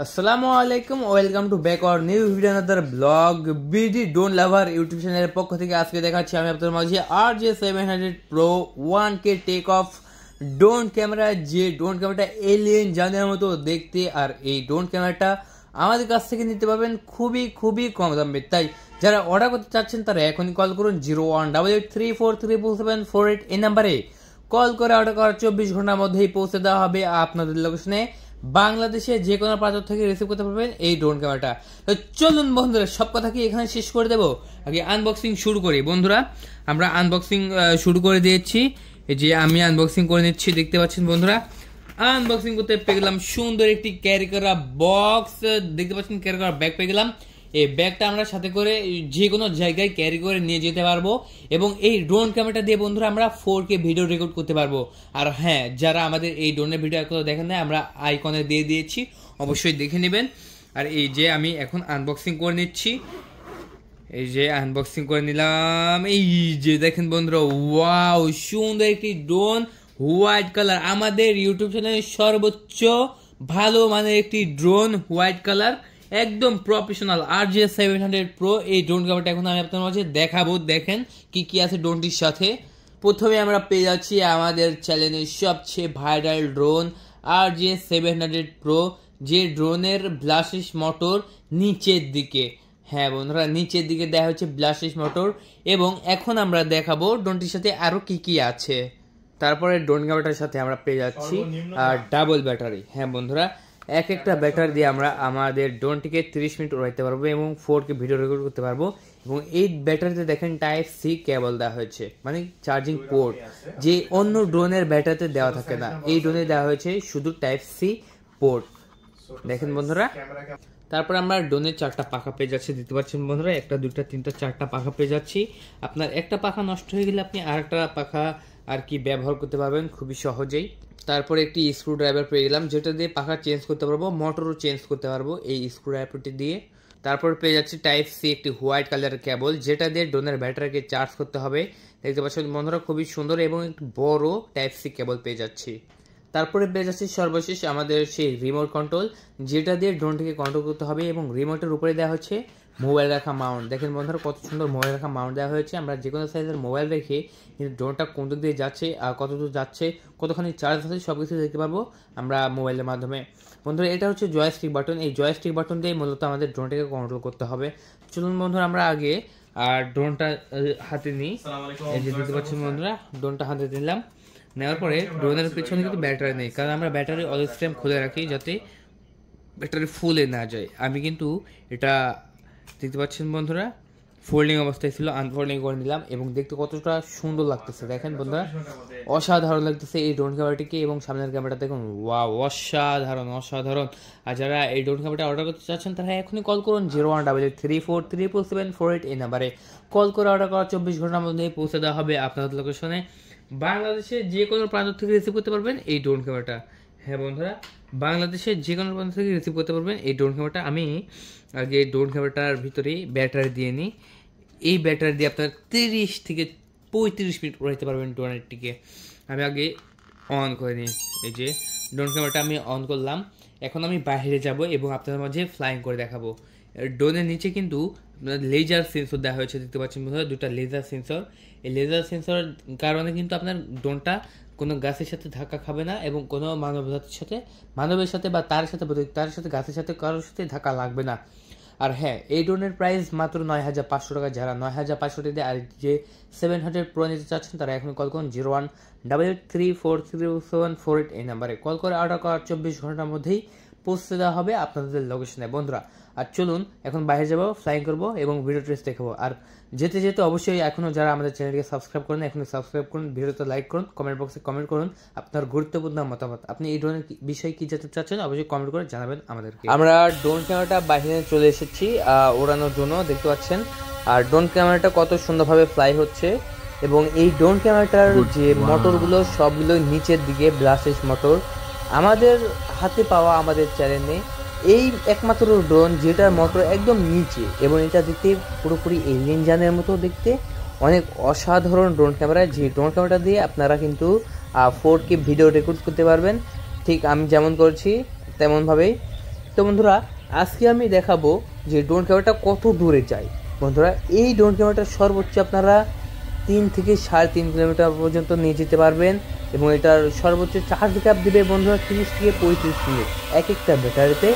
আসসালামু আলাইকুম, welcome to back our new video another blog BD drone lover YouTube চ্যানেলের পক্ষ থেকে আজকে দেখাচ্ছি আমি আপনাদের মাঝে RJ700 Pro 1K take off drone camera. যে ড্রোন ক্যামেরাটা এলিয়েন জানের মতো দেখতে, আর এই ড্রোন ক্যামেরাটা আমাদের কাছ থেকে নিতে পারবেন খুবই কম দামে। তাই যারা অর্ডার করতে চাচ্ছেন তারা এখনই কল করুন 0188343748 এই নাম্বারে কল করে অর্ডার করার 24 ঘন্টার মধ্যেই পৌঁছে দেওয়া হবে আপনাদের লোকেশনে। বাংলাদেশে যে কোনো প্রান্ত থেকে রিসিভ করতে পারবেন এই ড্রোন ক্যামেরাটা। তো চলুন বন্ধুরা, সব কথা কি এখানে শেষ করে দেবো, আগে আনবক্সিং শুরু করি। বন্ধুরা আমরা আনবক্সিং শুরু করে দিয়েছি, এই যে আমি আনবক্সিং করে নিচ্ছি, দেখতে পাচ্ছেন বন্ধুরা। আনবক্সিং করতে পেয়ে গেলাম সুন্দর একটি ক্যারি করা বক্স, দেখতে পাচ্ছেন ক্যারি করা ব্যাগ পেয়ে গেলাম। এই ব্যাগটা আমরা সাথে করে যে কোনো জায়গায় ক্যারি করে নিয়ে যেতে পারবো, এবং এই ড্রোন ক্যামেরাটা দিয়ে বন্ধুরা আমরা 4K ভিডিও রেকর্ড করতে পারবো। আর হ্যাঁ, যারা আমাদের এই ড্রোনের ভিডিও এখনো দেখেন না, আমরা আইকনে দিয়ে দিয়েছি, অবশ্যই দেখে নেবেন। আর এই যে আমি এখন আনবক্সিং করে নিচ্ছি, এই যে আনবক্সিং করে নিলাম। এই যে দেখেন বন্ধুরা, ওয়াও সুন্দর একটি ড্রোন, হোয়াইট কালার, আমাদের ইউটিউব চ্যানেলের সর্বোচ্চ ভালো মানের একটি ড্রোন, হোয়াইট কালার, একদম প্রফেশনাল RJ700 Pro। এই ড্রোন ক্যামেরাটা এখন আমি আপনার মাঝে দেখাবো। দেখেন কি কি আছে ড্রোনটির সাথে। প্রথমে আমরা পেয়ে যাচ্ছি আমাদের চ্যানেলের সবচেয়ে ভাইরাল ড্রোন RJ700 Pro, যে ড্রোনের ব্লাস্টিস মোটর নিচের দিকে। হ্যাঁ বন্ধুরা, নিচের দিকে দেওয়া হচ্ছে ব্লাস্টিস মোটর। এবং এখন আমরা দেখাবো ড্রোনটির সাথে আরো কি কি আছে। তারপরে ড্রোন ক্যামেরাটার সাথে আমরা পেয়ে যাচ্ছি ডাবল ব্যাটারি। হ্যাঁ বন্ধুরা, একটা ব্যাটারি দিয়ে আমরা আমাদের ড্রোনটিকে 30 মিনিট উড়াইতে পারবো এবং 4K ভিডিও রেকর্ড করতে পারবো। এবং এই ব্যাটারিতে দেখেন Type-C কেবল দেওয়া হয়েছে, মানে চার্জিং পোর্ট, যে অন্য ড্রোনের ব্যাটারিতে দেওয়া থাকে না, এই ড্রোনে দেওয়া হয়েছে শুধু Type-C পোর্ট। দেখেন বন্ধুরা, তারপর আমরা ড্রোনের 4টা পাখা পেয়ে যাচ্ছি, দিতে পারছেন বন্ধুরা, 1 2 3 4টা পাখা পেয়ে যাচ্ছি। আপনার একটা পাখা নষ্ট হয়ে গেলে আপনি আরেকটা পাখা আর কি ব্যবহার করতে পারবেন খুবই সহজেই। তারপরে একটি স্ক্রু ড্রাইভার পেয়ে গেলাম, যেটা দিয়ে পাখা চেঞ্জ করতে পারবো, মোটরও চেঞ্জ করতে পারবো এই স্ক্রু ড্রাইভারটি দিয়ে। তারপর পেয়ে যাচ্ছি Type-C একটি হোয়াইট কালারের কেবল, যেটা দিয়ে ড্রোনের ব্যাটারিকে চার্জ করতে হবে। দেখতে পাচ্ছেন বন্ধুরা, খুবই সুন্দর এবং একটি বড় Type-C কেবল পেয়ে যাচ্ছি। তারপরে পেয়ে যাচ্ছি সর্বশেষ আমাদের সেই রিমোট কন্ট্রোল, যেটা দিয়ে ড্রোনটিকে কন্ট্রোল করতে হবে, এবং রিমোটের উপরে দেওয়া হচ্ছে মোবাইল রাখা মাউন্ট। দেখেন বন্ধুরা, কত সুন্দর মোবাইল রাখা মাউন্ট দেওয়া হয়েছে। আমরা যে কোনো সাইজের মোবাইল রেখে কিন্তু ড্রোনটা কোন দিক দিয়ে যাচ্ছে আর কতদূর যাচ্ছে, কতখানি চার্জ আছে, সব কিছু দেখতে পারবো আমরা মোবাইলের মাধ্যমে। বন্ধুরা এটা হচ্ছে জয়স্টিক বাটন, এই জয়স্টিক বাটন দিয়ে মূলত আমাদের ড্রোনটাকে কন্ট্রোল করতে হবে। চলুন বন্ধুরা আমরা আগে ড্রোনটা হাতে নিই। এই যে দেখতে পাচ্ছেন বন্ধুরা, ড্রোনটা হাতে নিলাম, নেওয়ার পরে ড্রোনের পিছনে কিন্তু ব্যাটারি নেই, কারণ আমরা ব্যাটারি অলওয়েজ টাইম খুলে রাখি যাতে ব্যাটারি ফুলে না যায়। আমি কিন্তু এটা দেখতে পাচ্ছেন বন্ধুরা, ফোল্ডিং অবস্থায় ছিল, আনফোল্ডিং করে নিলাম, এবং দেখতে কতটা সুন্দর লাগতেছে। দেখেন বন্ধুরা, অসাধারণ লাগতেছে এই ড্রোন ক্যামেরাটিকে। এবং সামনের ক্যামেরাটা দেখুন, ওয়াও অসাধারণ। আর যারা এই ড্রোন ক্যামেরাটা অর্ডার করতে চাচ্ছেন তারা এখনই কল করুন 018834374748 এই নাম্বারে কল করে অর্ডার করা 24 ঘন্টার মধ্যে পৌঁছে দেওয়া হবে আপনাদের লোকেশনে। বাংলাদেশে যে কোনো প্রান্ত থেকে রিসিভ করতে পারবেন এই ড্রোন ক্যামেরাটা। হ্যাঁ বন্ধুরা, বাংলাদেশের যে কোনো প্রান্ত থেকে রিসিভ করতে পারবেন এই ড্রোন ক্যামেরাটা। আমি আগে ড্রোন ক্যামেরাটার ভিতরেই ব্যাটারি দিয়ে নিই। এই ব্যাটারি দিয়ে আপনার 30 থেকে 35 মিনিট উড়াইতে পারবেন ড্রোনটিকে। আমি আগে অন করে নিই, এই যে ড্রোন ক্যামেরাটা আমি অন করলাম। এখন আমি বাইরে যাব এবং আপনাদের মাঝে ফ্লাইং করে দেখাবো। ড্রোনের নিচে কিন্তু লেজার সেন্সর দেওয়া হয়েছে, দেখতে পাচ্ছেন বন্ধুরা, 2টা লেজার সেন্সর। এই লেজার সেন্সরের কারণে কিন্তু আপনার ড্রোনটা কোনো গাছের সাথে ধাক্কা খাবে না, এবং কোনো মানবের সাথে বা তার সাথে গাছের সাথে কারোর সাথে ধাক্কা লাগবে না। আর হ্যাঁ, এই ড্রোনের প্রাইস মাত্র 9500 টাকা। যারা 9500 টাকা দিয়ে RJ700 Pro নিতে চাচ্ছেন তারা এখন কল করুন 0188343748 এই নাম্বারে কল করে অর্ডার করার 24 ঘন্টার মধ্যেই পৌঁছে দেওয়া হবে আপনাদের লোকেশনে বন্ধুরা। আর চলুন এখন বাইরে যাবো, ফ্লাইং করবো এবং ভিডিও ট্রেস দেখাবো। আর যেতে অবশ্যই এখনও যারা আমাদের চ্যানেলকে সাবস্ক্রাইব করেন এখনই সাবস্ক্রাইব করুন, ভিডিওতে লাইক করুন, কমেন্ট বক্সে কমেন্ট করুন আপনার গুরুত্বপূর্ণ মতামত। আপনি এই ড্রোনের বিষয়ে কি জানতে চাচ্ছেন অবশ্যই কমেন্ট করে জানাবেন আমাদেরকে। আমরা ড্রোন ক্যামেরাটা বাইরে চলে এসেছি ওড়ানোর জন্য, দেখতে পাচ্ছেন। আর ড্রোন ক্যামেরাটা কত সুন্দরভাবে ফ্লাই হচ্ছে, এবং এই ড্রোন ক্যামেরাটার যে মোটরগুলো সবগুলো নিচের দিকে ব্লাস্টিস মোটর। আমাদের হাতে পাওয়া আমাদের চ্যানেলে এই একমাত্র ড্রোন যেটার মোটর একদম নিচে, এবং এটা দেখতে পুরোপুরি এলিয়েন জানের মতো দেখতে, অনেক অসাধারণ ড্রোন ক্যামেরা। যে ড্রোন ক্যামেরাটা দিয়ে আপনারা কিন্তু 4K ভিডিও রেকর্ড করতে পারবেন, ঠিক আমি যেমন করছি তেমনভাবেই। তো বন্ধুরা আজকে আমি দেখাবো যে ড্রোন ক্যামেরাটা কত দূরে যায়। বন্ধুরা এই ড্রোন ক্যামেরাটা সর্বোচ্চ আপনারা 3 থেকে 3.5 কিলোমিটার পর্যন্ত নিয়ে যেতে পারবেন এবং এটার সর্বোচ্চ চার্জ ব্যাকআপ দেবে বন্ধুরা 30 থেকে 35 মিনিট। এক একটা ব্যাটারিতে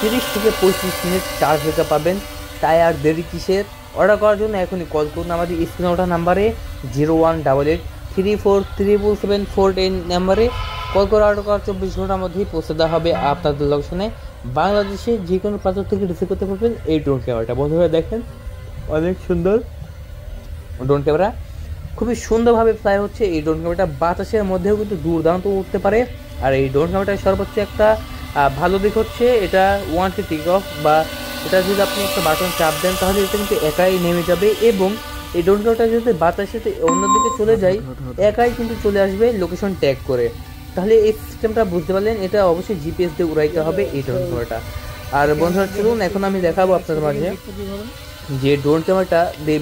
30 থেকে 35 মিনিট চার্জ ব্যাকআপ পাবেন। তাই আর দেরি কিসের? অর্ডার করার জন্য এখনই কল করুন আমাদের স্ক্রিনে ওঠা নাম্বারে 018834777410 নাম্বারে কল করে অর্ডার করার 24 ঘন্টার মধ্যেই পৌঁছে দেওয়া হবে আপনাদের লোকেশনে। বাংলাদেশে যে কোনো প্রান্ত থেকে রিসিভ করতে পারবেন এই ড্রোন ক্যামেরাটা। বন্ধুরা দেখেন অনেক সুন্দর ড্রোন ক্যামেরা, খুবই সুন্দরভাবে ফ্লাই হচ্ছে এই ড্রোন ক্যামেরাটা। বাতাসের মধ্যেও কিন্তু দুর্দান্ত উঠতে পারে। আর এই ড্রোন ক্যামেরাটার সর্বোচ্চ একটা ভালো দিক হচ্ছে এটা ওয়ান টু টেক অফ, বা এটা যদি আপনি একটা বাটন চাপ দেন তাহলে এটা কিন্তু একাই নেমে যাবে এবং এই ড্রোন ক্যামেরাটা যদি বাতাসে অন্যদিকে চলে যায় একাই কিন্তু চলে আসবে লোকেশন ট্যাগ করে। তাহলে এই সিস্টেমটা বুঝতে পারলেন, এটা অবশ্যই জিপিএস দিয়ে উড়াইতে হবে এই ড্রোন ক্যামেরাটা। আর বন্ধুরা চলুন এখন আমি দেখাবো আপনাদের মাঝে যে ড্রোন ক্যামেরাটা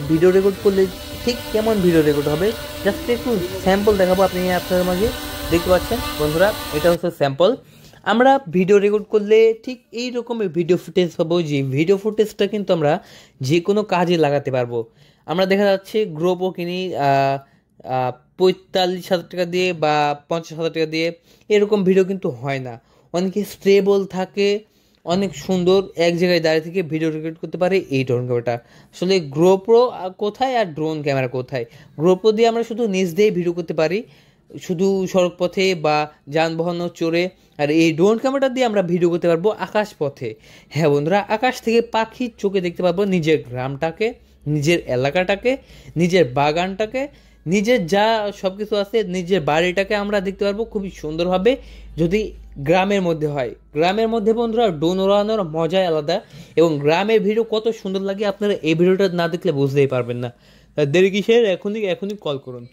ভিডিও রেকর্ড করলে ঠিক কেমন ভিডিও রেকর্ড হবে। জাস্ট একটু স্যাম্পল দেখাবো আপনি আপনাদের মাঝে। দেখতে পাচ্ছেন বন্ধুরা এটা হচ্ছে স্যাম্পল। আমরা ভিডিও রেকর্ড করলে ঠিক এই রকমের ভিডিও ফুটেজ পাবো, যে ভিডিও ফুটেজটা কিন্তু আমরা যে কোনো কাজে লাগাতে পারবো। আমরা দেখা যাচ্ছে গ্রোপও কিনি 45,000 টাকা দিয়ে বা 50,000 টাকা দিয়ে, এরকম ভিডিও কিন্তু হয় না। অনেকে স্টেবল থাকে, অনেক সুন্দর এক জায়গায় দাঁড়িয়ে থেকে ভিডিও রেকর্ড করতে পারে এই ড্রোন ক্যামেরাটা। আসলে গ্রোপ্রো কোথায় আর ড্রোন ক্যামেরা কোথায়? গ্রোপ্রো দিয়ে আমরা শুধু নিচ দিয়ে ভিডিও করতে পারি, শুধু সড়ক পথে বা যানবাহনও চড়ে। আর এই ড্রোন ক্যামেরাটা দিয়ে আমরা ভিডিও করতে পারবো আকাশ পথে। হ্যাঁ বন্ধুরা, আকাশ থেকে পাখির চোখে দেখতে পারবো নিজের গ্রামটাকে, নিজের এলাকাটাকে, নিজের বাগানটাকে, নিজের যা সব কিছু আছে, নিজের বাড়িটাকে আমরা দেখতে পারবো খুবই সুন্দরভাবে। যদি গ্রামের মধ্যে হয়, গ্রামের মধ্যে বন্ধুরা ড্রোন ওড়ানোর মজাই আলাদা। এবং গ্রামের ভিডিও কত সুন্দর লাগে আপনারা এই ভিডিওটা না দেখলে বুঝতেই পারবেন না। দেরি কিসের? এখনই কল করুন।